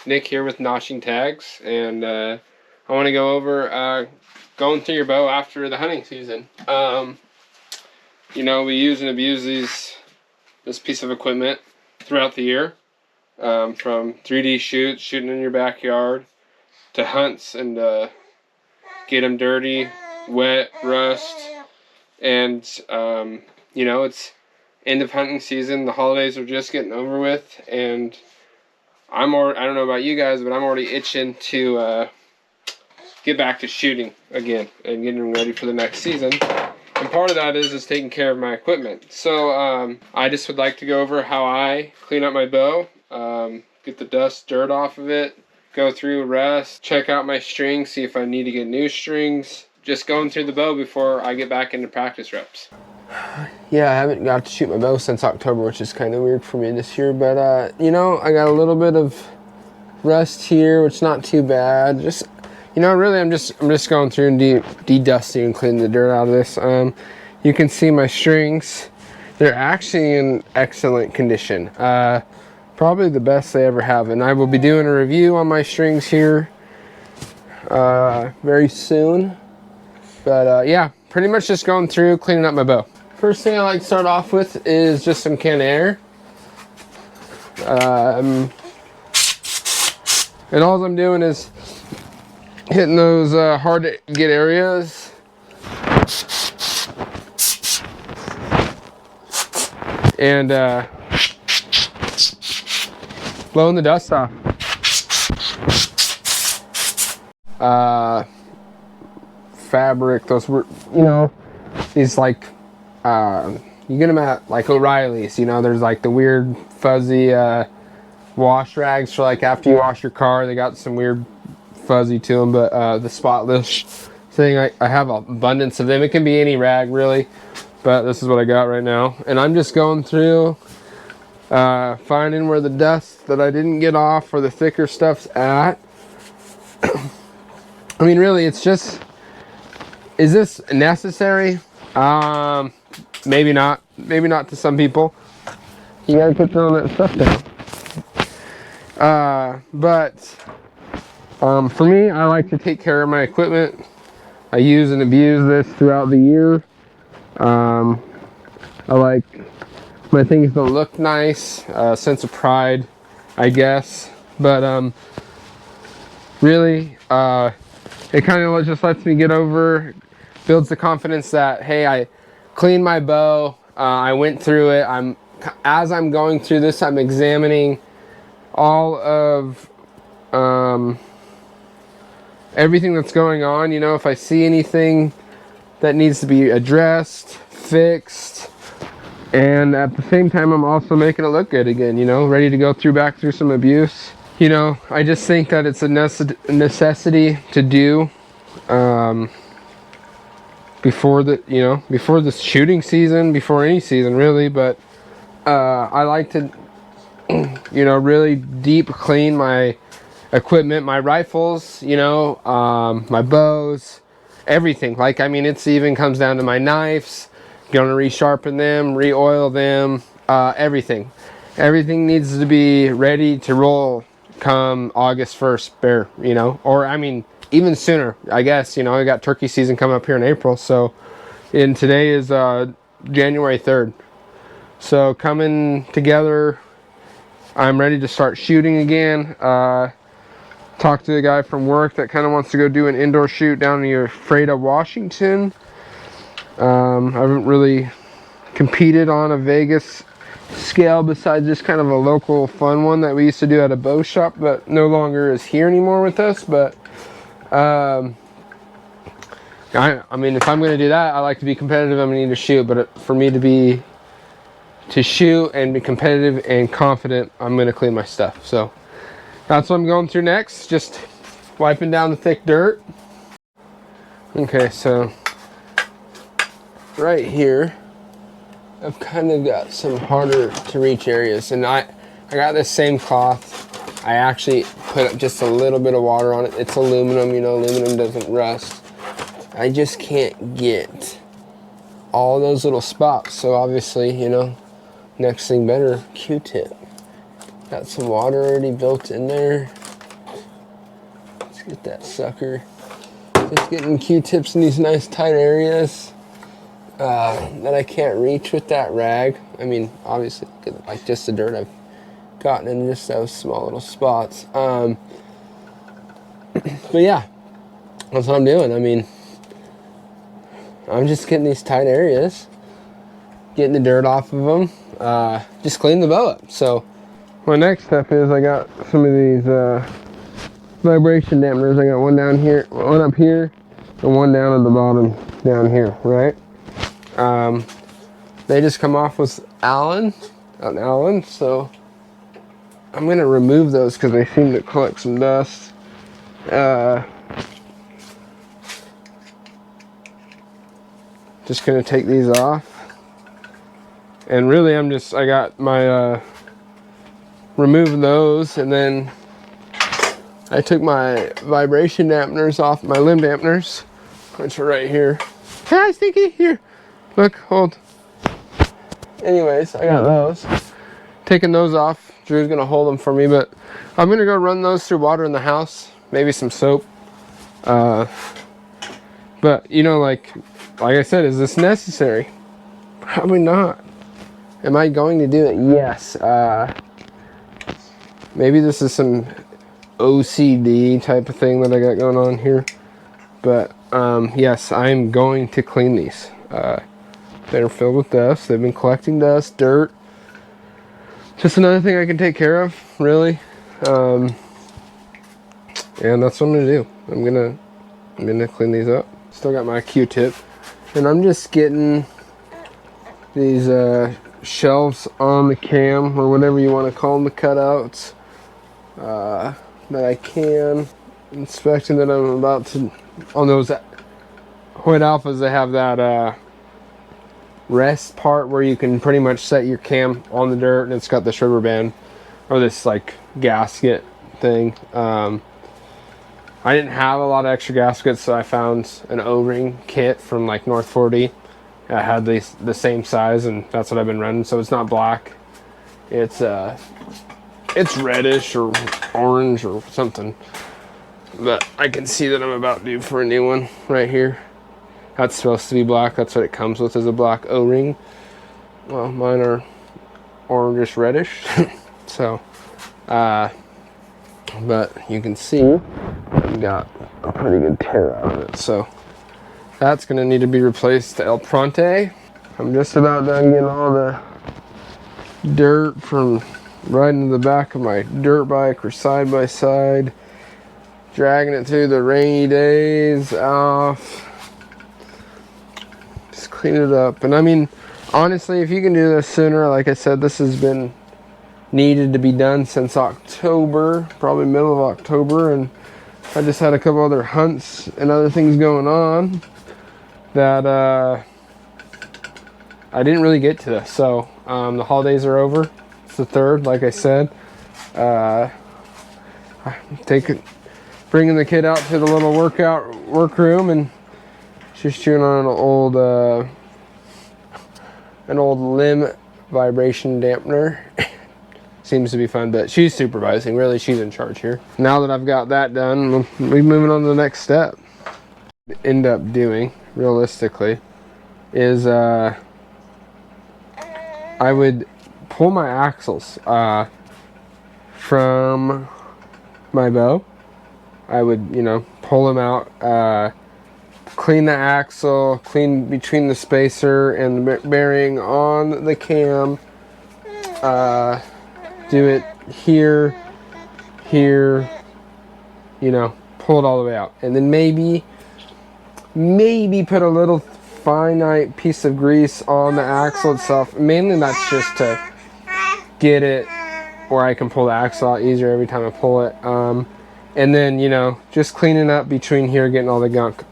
Nick here with Notching Tags, and I want to go over going through your bow after the hunting season. You know, we use and abuse this piece of equipment throughout the year, from 3D shoots, shooting in your backyard, to hunts and get them dirty, wet, rust, and you know, it's end of hunting season. The holidays are just getting over with, and I don't know about you guys, but I'm already itching to get back to shooting again and getting ready for the next season. And part of that is taking care of my equipment. So I just would like to go over how I clean up my bow, get the dust, dirt off of it, go through, rest, check out my strings, see if I need to get new strings. Just going through the bow before I get back into practice reps. Yeah, I haven't got to shoot my bow since October, which is kind of weird for me this year. But, you know, I got a little bit of rust here, which is not too bad. Just, you know, really I'm just going through and de-dusting and cleaning the dirt out of this. You can see my strings. They're actually in excellent condition. Probably the best they ever have. And I will be doing a review on my strings here very soon. But, yeah, pretty much just going through, cleaning up my bow. First thing I like to start off with is just some canned air. And all I'm doing is hitting those hard to get areas. And blowing the dust off. Fabric, those were, you know, these like, you get them at like O'Reilly's, you know, there's like the weird fuzzy wash rags for like after you wash your car. They got some weird fuzzy to them, but the spotless thing, I have an abundance of them. It can be any rag really, but this is what I got right now. And I'm just going through finding where the dust that I didn't get off or the thicker stuff's at. I mean, really, it's just, is this necessary? Maybe not. Maybe not to some people. You gotta put all that stuff down. But for me, I like to take care of my equipment. I use and abuse this throughout the year. I like my things to look nice, sense of pride, I guess. But really, it kind of just lets me get over, builds the confidence that, hey, I cleaned my bow, I went through it. As I'm going through this, I'm examining all of everything that's going on. You know, if I see anything that needs to be addressed, fixed, and at the same time I'm also making it look good again, you know, ready to go back through some abuse. You know, I just think that it's a necessity to do before the shooting season, before any season really. But I like to, you know, really deep clean my equipment, my rifles, you know, my bows, everything. Like, I mean, it's even comes down to my knives. Gonna resharpen them, re-oil them, everything. Everything needs to be ready to roll come August 1st, you know, or I mean, even sooner, I guess. You know, I got turkey season coming up here in April, so, and today is January 3rd. So coming together, I'm ready to start shooting again. Talked to a guy from work that kind of wants to go do an indoor shoot down near Freda, Washington. I haven't really competed on a Vegas scale besides just kind of a local fun one that we used to do at a bow shop that no longer is here anymore with us. But I mean, if I'm going to do that, I like to be competitive. I'm going to need to shoot, but for me to shoot and be competitive and confident, I'm going to clean my stuff. So that's what I'm going through next, just wiping down the thick dirt. Okay, so right here I've kind of got some harder to reach areas, and I got this same cloth. I actually put up just a little bit of water on it. It's aluminum, you know, aluminum doesn't rust. I just can't get all those little spots, so obviously, you know, next thing better, Q-tip. Got some water already built in there. Get that sucker. Just getting Q-tips in these nice tight areas that I can't reach with that rag. I mean, obviously, like just the dirt I've gotten in just those small little spots. But yeah, that's what I'm doing. I mean, I'm just getting these tight areas, getting the dirt off of them, just clean the bow up. So my next step is I got some of these vibration dampeners. I got one down here, one up here, and one down at the bottom down here, right? They just come off with Allen, so I'm gonna remove those because they seem to collect some dust. Just gonna take these off, and really I got my remove those, and then I took my vibration dampeners off, my limb dampeners, which are right here. Hey, Stinky, here, look, hold. Anyways, I got those. Taking those off. Drew's gonna hold them for me, but I'm gonna go run those through water in the house, maybe some soap. But you know, like I said, is this necessary? Probably not. Am I going to do it? Yes. Maybe this is some OCD type of thing that I got going on here, but yes, I'm going to clean these. They're filled with dust. They've been collecting dust, dirt. Just another thing I can take care of, really. And that's what I'm gonna do. I'm gonna clean these up. Still got my Q-tip, and I'm just getting these shelves on the cam, or whatever you want to call them, the cutouts, that I can. Inspecting that I'm about to, on those Hoyt Alphas, they have that rest part where you can pretty much set your cam on the dirt, and it's got this rubber band or this like gasket thing. I didn't have a lot of extra gaskets, so I found an O-ring kit from like North 40. I had the same size, and that's what I've been running. So it's not black, it's reddish or orange or something, but I can see that I'm about due for a new one right here. That's supposed to be black. That's what it comes with, is a black O-ring. Well, mine are orangish reddish. So, but you can see I've got a pretty good tear out of it. So that's gonna need to be replaced to El Pronte. I'm just about done getting all the dirt from riding to the back of my dirt bike or side by side, dragging it through the rainy days off. Clean it up. And I mean, honestly, if you can do this sooner, like I said, this has been needed to be done since October, probably middle of October, and I just had a couple other hunts and other things going on that I didn't really get to this. So the holidays are over. It's the 3rd, like I said. Bringing the kid out to the little workroom, and she's chewing on an old limb vibration dampener. Seems to be fun, but she's supervising. Really, she's in charge here. Now that I've got that done, we'll be moving on to the next step. End up doing, realistically, is I would pull my axles from my bow. I would, pull them out, clean the axle, clean between the spacer and the bearing on the cam, do it here, pull it all the way out, and then maybe put a little finite piece of grease on the axle itself. Mainly that's just to get it where I can pull the axle out easier every time I pull it, and then just cleaning up between here, getting all the gunk.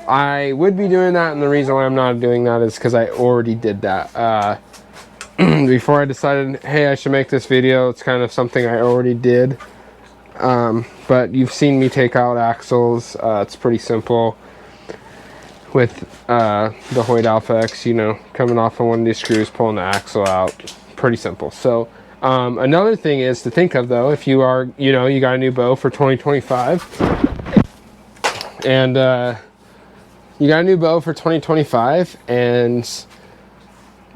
I would be doing that, and the reason why I'm not doing that is because I already did that. Before I decided, hey, I should make this video, it's kind of something I already did. But you've seen me take out axles. It's pretty simple with the Hoyt Alpha X, coming off of one of these screws, pulling the axle out. Pretty simple. So another thing is to think of, though, if you are, you got a new bow for 2025, And you got a new bow for 2025, and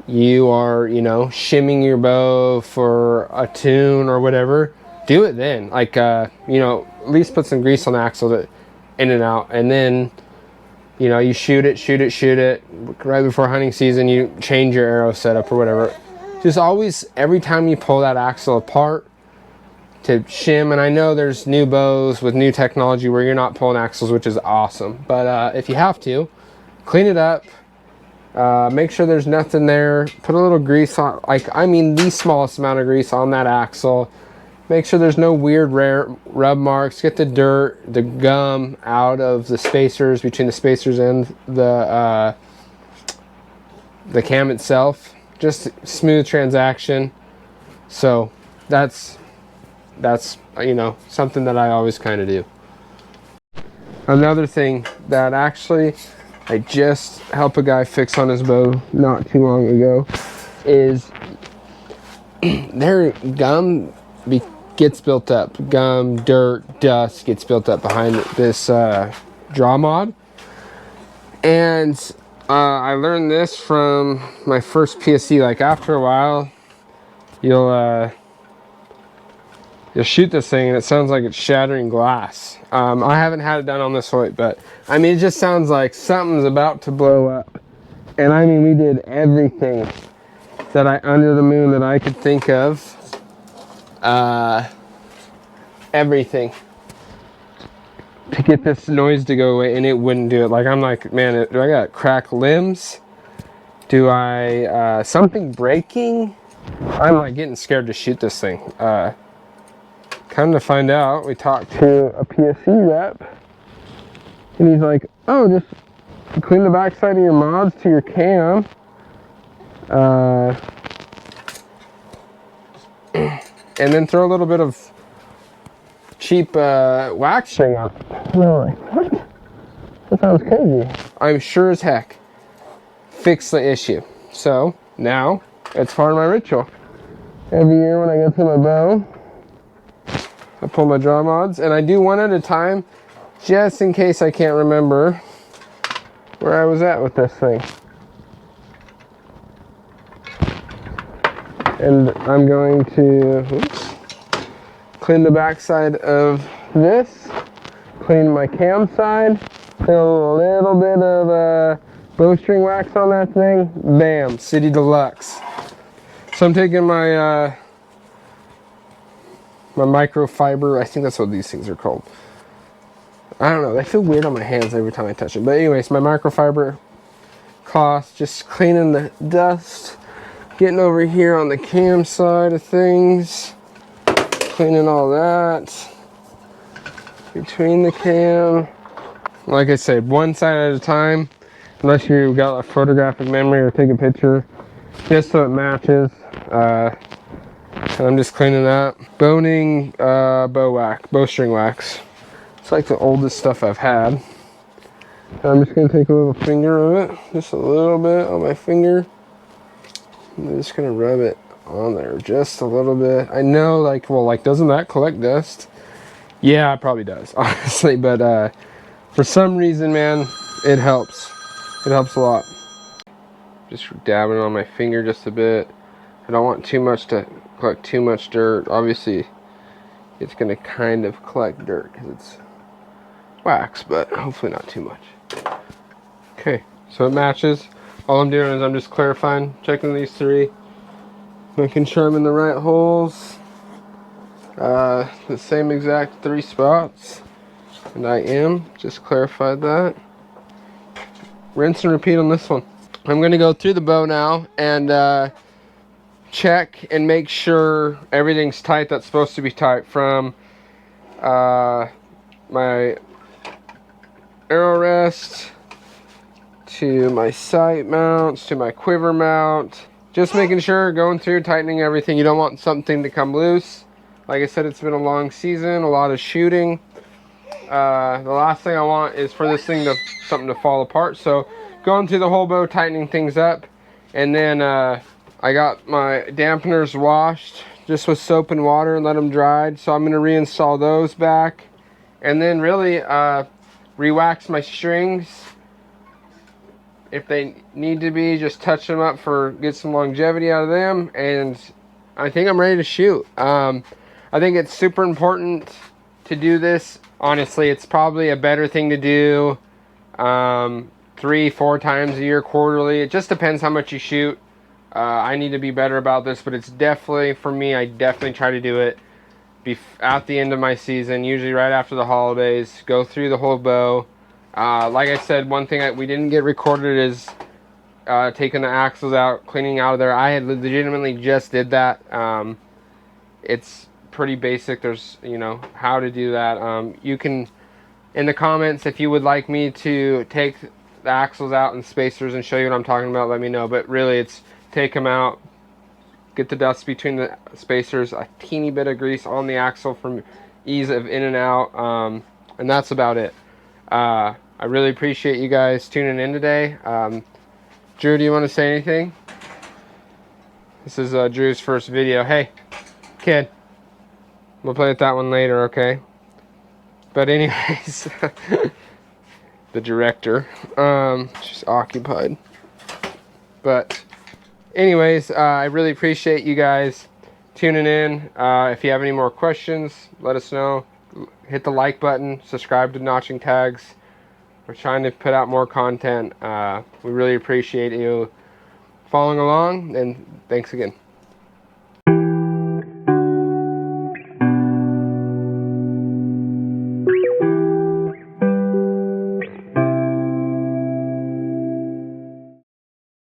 you are, you know, shimming your bow for a tune or whatever, do it then. Like, you know, at least put some grease on the axle to in and out, and then, you know, you shoot it right before hunting season. You change your arrow setup or whatever. Just always, every time you pull that axle apart, to shim. And I know there's new bows with new technology where you're not pulling axles, which is awesome, but if you have to, clean it up. Make sure there's nothing there. Put a little grease on, like, I mean, the smallest amount of grease on that axle. Make sure there's no weird rub marks. Get the dirt, the gum out of the spacers, between the spacers and the cam itself. Just smooth transaction. So that's you know, something that I always kind of do. Another thing that actually I just helped a guy fix on his bow not too long ago is their gum gets built up. Gum, dirt, dust gets built up behind this draw mod. And I learned this from my first PSC. Like, after a while, you'll shoot this thing and it sounds like it's shattering glass. I haven't had it done on this Hoyt, but I mean, it just sounds like something's about to blow up. And I mean, we did everything that under the moon that I could think of. Everything to get this noise to go away, and it wouldn't do it. Like, I'm like, man, do I got cracked limbs? Do I something breaking? I'm like getting scared to shoot this thing. Come to find out, we talked to a PSC rep, and he's like, oh, just clean the backside of your mods to your cam, and then throw a little bit of cheap wax string on it. And I'm like, what? That sounds crazy. I'm sure as heck fixed the issue. So now it's part of my ritual. Every year when I go through my bow, I pull my draw mods, and I do one at a time just in case I can't remember where I was at with this thing. And I'm going to clean the backside of this, clean my cam side, put a little bit of bowstring wax on that thing. Bam, City Deluxe. So I'm taking my my microfiber, I think that's what these things are called. I don't know, they feel weird on my hands every time I touch it. But anyways, my microfiber cloth, just cleaning the dust, getting over here on the cam side of things, cleaning all that between the cam. Like I said, one side at a time, unless you've got a photographic memory or take a picture, just so it matches. And I'm just cleaning that. Boning bowstring wax. It's like the oldest stuff I've had. And I'm just gonna take a little finger of it, just a little bit on my finger. I'm just gonna rub it on there just a little bit. I know, like, well, like, doesn't that collect dust? Yeah, it probably does, honestly, but for some reason, man, it helps. It helps a lot. Just dabbing on my finger just a bit. I don't want too much to collect too much dirt. Obviously, it's gonna kind of collect dirt because it's wax, but hopefully not too much. Okay, so it matches. All I'm doing is I'm just clarifying, checking these three, making sure I'm in the right holes. The same exact 3 spots, and I am. Just clarified that. Rinse and repeat on this one. I'm gonna go through the bow now and check and make sure everything's tight that's supposed to be tight, from my arrow rest to my sight mounts to my quiver mount. Just making sure, going through, tightening everything. You don't want something to come loose. Like I said, it's been a long season, a lot of shooting. The last thing I want is for this thing something to fall apart. So going through the whole bow, tightening things up, and then I got my dampeners washed just with soap and water and let them dry. So I'm going to reinstall those back. And then really re-wax my strings if they need to be, just touch them up get some longevity out of them, and I think I'm ready to shoot. I think it's super important to do this. Honestly, it's probably a better thing to do 3-4 times a year, quarterly. It just depends how much you shoot. I need to be better about this, but it's definitely, for me, I definitely try to do it at the end of my season, usually right after the holidays. Go through the whole bow. Like I said, one thing we didn't get recorded is taking the axles out, cleaning out of there. I had legitimately just did that. It's pretty basic. There's, how to do that. You can, in the comments, if you would like me to take the axles out and spacers and show you what I'm talking about, let me know. But really, it's take them out, get the dust between the spacers, a teeny bit of grease on the axle for ease of in and out, and that's about it. I really appreciate you guys tuning in today. Drew, do you want to say anything? This is Drew's first video. Hey, kid, we'll play with that one later, okay? But anyways, the director, she's occupied. But anyways, I really appreciate you guys tuning in. If you have any more questions, let us know. Hit the like button, subscribe to Notching Tags. We're trying to put out more content. We really appreciate you following along, and thanks again.